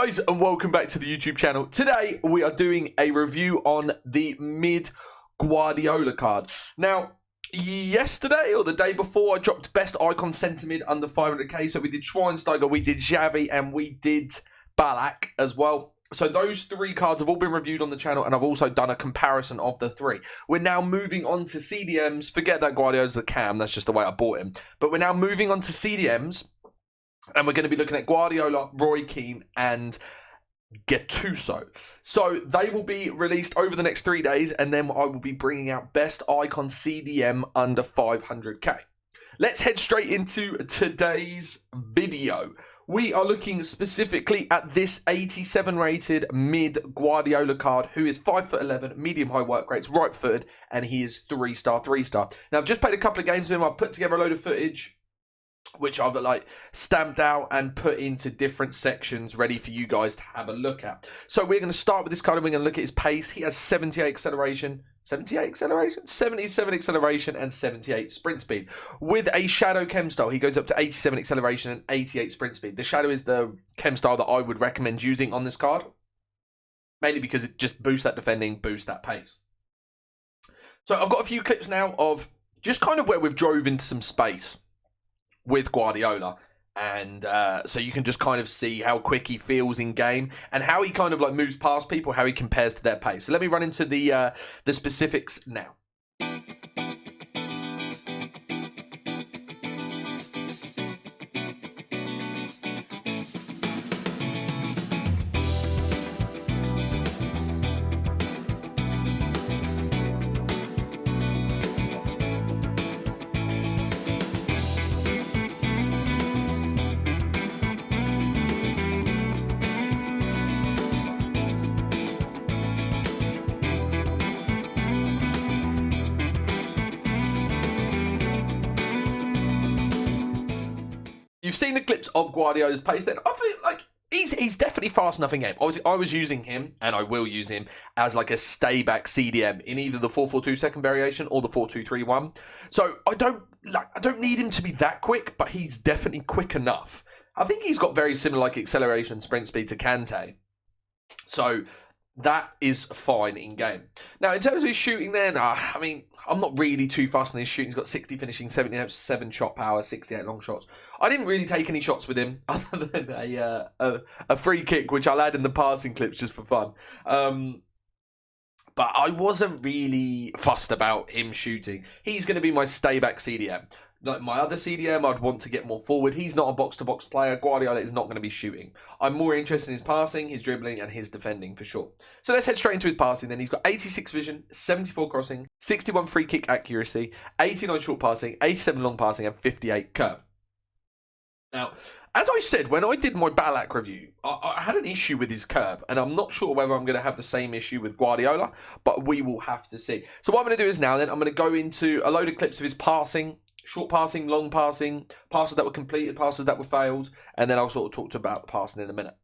guys, and welcome back to the YouTube channel. Today we are doing a review on the mid Guardiola card. Now, yesterday or the day before, I dropped best icon centre mid under 500k. So we did Schweinsteiger, we did Xavi, and we did Ballack as well. So those three cards have all been reviewed on the channel, and I've also done a comparison of the three. We're now moving on to CDMs. Forget that Guardiola's a cam, that's just the way I bought him. But we're now moving on to CDMs. And we're going to be looking at Guardiola, Roy Keane, and Gattuso. So they will be released over the next 3 days, and then I will be bringing out best icon CDM under 500k. Let's head straight into today's video. We are looking specifically at this 87 rated mid Guardiola card, who is 5'11", medium high work rates, right footed, and he is 3-star. Now I've just played a couple of games with him. I've put together a load of footage, which I've stamped out and put into different sections ready for you guys to have a look at. So we're going to start with this card, and we're going to look at his pace. He has 77 acceleration, and 78 sprint speed. With a shadow chem style, he goes up to 87 acceleration and 88 sprint speed. The shadow is the chem style that I would recommend using on this card, mainly because it just boosts that defending, boosts that pace. So I've got a few clips now of just kind of where we've drove into some space with Guardiola, and so you can just kind of see how quick he feels in game and how he kind of moves past people, how he compares to their pace. So let me run into the specifics now. You've seen the clips of Guardiola's pace then. I feel he's definitely fast enough in game. Obviously, I was using him, and I will use him, as a stay back CDM in either the 4-4-2 second variation or the 4-2-3-1. So I don't need him to be that quick, but he's definitely quick enough. I think he's got very similar acceleration and sprint speed to Kante. So that is fine in game. Now, in terms of his shooting then, I'm not really too fast on his shooting. He's got 60 finishing, 77 shot power, 68 long shots. I didn't really take any shots with him other than a free kick, which I'll add in the passing clips just for fun. But I wasn't really fussed about him shooting. He's going to be my stay-back CDM. Like my other CDM, I'd want to get more forward. He's not a box-to-box player. Guardiola is not going to be shooting. I'm more interested in his passing, his dribbling, and his defending for sure. So let's head straight into his passing then. He's got 86 vision, 74 crossing, 61 free kick accuracy, 89 short passing, 87 long passing, and 58 curve. Now, as I said, when I did my Ballack review, I had an issue with his curve, and I'm not sure whether I'm going to have the same issue with Guardiola, but we will have to see. So what I'm going to do is now then, I'm going to go into a load of clips of his passing, short passing, long passing, passes that were completed, passes that were failed, and then I'll sort of talk about the passing in a minute.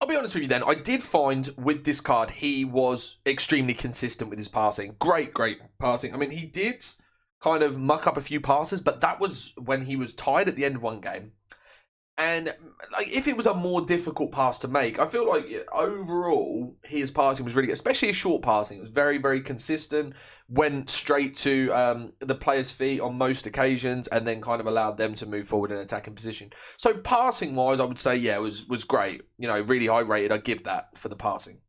be honest with you then, I did find with this card, he was extremely consistent with his passing. Great passing. I mean, he did kind of muck up a few passes, but that was when he was tied at the end of one game. And like, if it was a more difficult pass to make, I feel like overall his passing was really good, especially his short passing. It was very, very consistent. Went straight to the player's feet on most occasions, and then kind of allowed them to move forward in attacking position. So passing wise, I would say was great. Really high rated. I give that for the passing.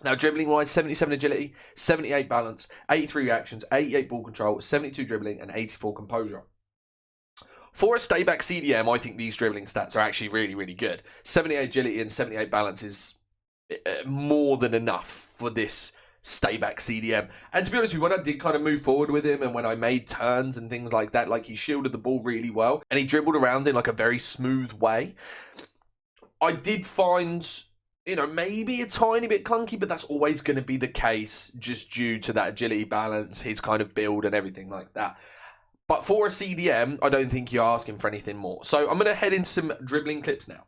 Now, dribbling wise, 77 agility, 78 balance, 83 reactions, 88 ball control, 72 dribbling, and 84 composure. For a stay-back CDM, I think these dribbling stats are actually really, really good. 78 agility and 78 balance is more than enough for this stay-back CDM. And to be honest with you, when I did kind of move forward with him and when I made turns and things like that, like he shielded the ball really well and he dribbled around in like a very smooth way, I did find, maybe a tiny bit clunky, but that's always going to be the case just due to that agility balance, his kind of build and everything like that. But for a CDM, I don't think you're asking for anything more. So I'm going to head into some dribbling clips now.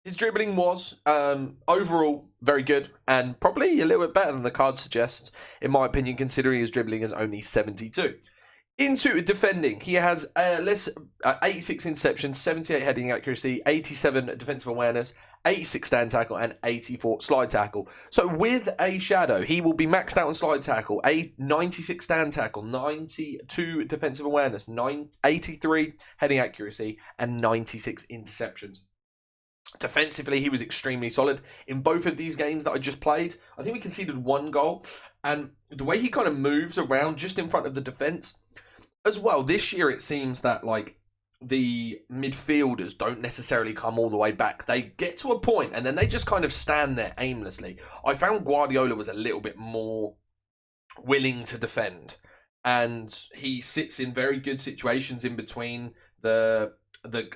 His dribbling was overall very good and probably a little bit better than the card suggests, in my opinion, considering his dribbling is only 72. Into defending, he has 86 interceptions, 78 heading accuracy, 87 defensive awareness, 86 stand tackle, and 84 slide tackle. So with a shadow, he will be maxed out on slide tackle, 96 stand tackle, 92 defensive awareness, 83 heading accuracy, and 96 interceptions. Defensively, he was extremely solid in both of these games that I just played. I think we conceded one goal, and the way he kind of moves around just in front of the defense as well. This year, it seems that like the midfielders don't necessarily come all the way back. They get to a point, and then they just kind of stand there aimlessly. I found Guardiola was a little bit more willing to defend, and he sits in very good situations in between the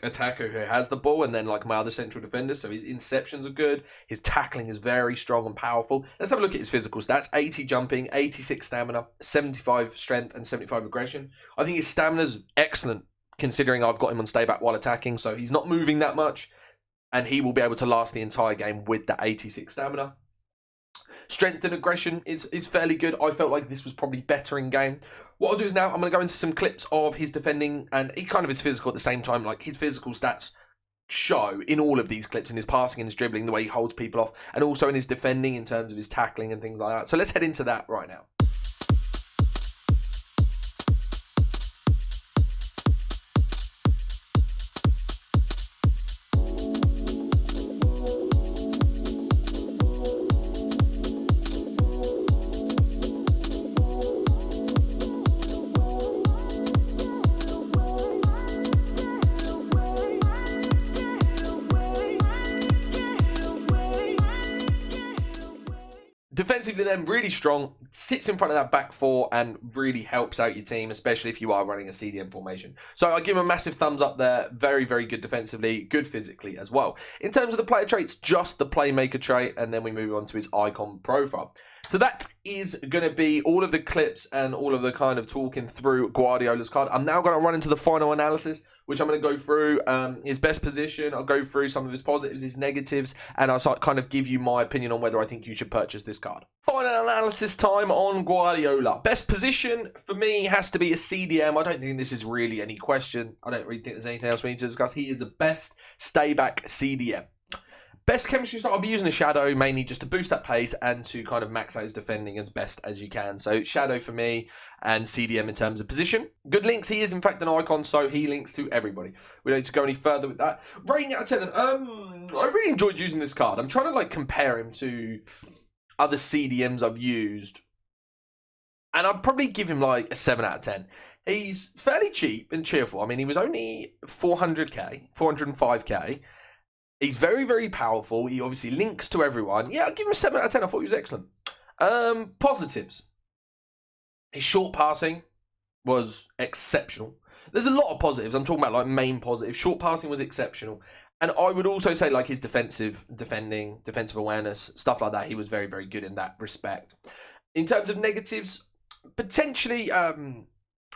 attacker who has the ball and then like my other central defenders. So his interceptions are good. His tackling is very strong and powerful. Let's have a look at his physical stats. 80 jumping, 86 stamina, 75 strength, and 75 aggression. I think his stamina is excellent considering I've got him on stay back while attacking. So he's not moving that much and he will be able to last the entire game with the 86 stamina. Strength and aggression is fairly good. I felt like this was probably better in game. What I'll do is now I'm going to go into some clips of his defending and he kind of is physical at the same time. Like his physical stats show in all of these clips, in his passing and his dribbling, the way he holds people off, and also in his defending in terms of his tackling and things like that. So let's head into that right now. Defensively then, really strong, sits in front of that back four and really helps out your team, especially if you are running a CDM formation. So I give him a massive thumbs up there. Very, very good defensively, good physically as well. In terms of the player traits, just the playmaker trait, and then we move on to his icon profile. So that is going to be all of the clips and all of the kind of talking through Guardiola's card. I'm now going to run into the final analysis, which I'm going to go through his best position. I'll go through some of his positives, his negatives, and I'll kind of give you my opinion on whether I think you should purchase this card. Final analysis time on Guardiola. Best position for me has to be a CDM. I don't think this is really any question. I don't really think there's anything else we need to discuss. He is the best stay-back CDM. Best chemistry start, I'll be using a Shadow mainly just to boost that pace and to kind of max out his defending as best as you can. So Shadow for me and CDM in terms of position. Good links, he is in fact an icon, so he links to everybody. We don't need to go any further with that. Rating out of 10, I really enjoyed using this card. I'm trying to like compare him to other CDMs I've used. And I'd probably give him like a 7 out of 10. He's fairly cheap and cheerful. I mean, he was only 400k, 405k. He's very, very powerful. He obviously links to everyone. Yeah, I'll give him a 7 out of 10. I thought he was excellent. Positives. His short passing was exceptional. There's a lot of positives. I'm talking about like main positives. Short passing was exceptional. And I would also say like his defensive awareness, stuff like that. He was very, very good in that respect. In terms of negatives, potentially a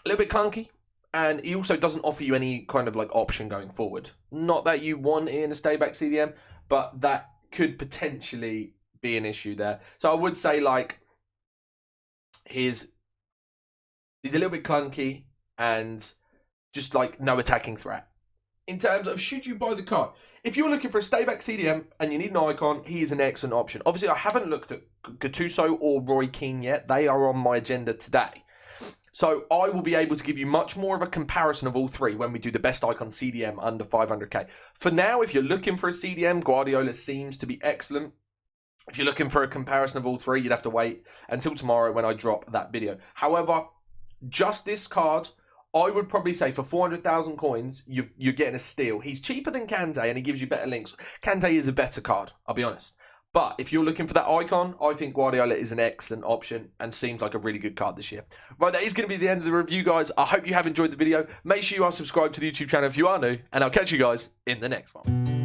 little bit clunky. And he also doesn't offer you any kind of like option going forward. Not that you want in a stayback CDM, but that could potentially be an issue there. So I would say like he's a little bit clunky and just like no attacking threat. In terms of should you buy the card? If you're looking for a stayback CDM and you need an icon, he is an excellent option. Obviously, I haven't looked at Gattuso or Roy Keane yet. They are on my agenda today. So I will be able to give you much more of a comparison of all three when we do the best icon CDM under 500k. For now, if you're looking for a CDM, Guardiola seems to be excellent. If you're looking for a comparison of all three, you'd have to wait until tomorrow when I drop that video. However, just this card, I would probably say for 400,000 coins, you're getting a steal. He's cheaper than Kante and he gives you better links. Kante is a better card, I'll be honest. But if you're looking for that icon, I think Guardiola is an excellent option and seems like a really good card this year. Right, that is going to be the end of the review, guys. I hope you have enjoyed the video. Make sure you are subscribed to the YouTube channel if you are new, and I'll catch you guys in the next one.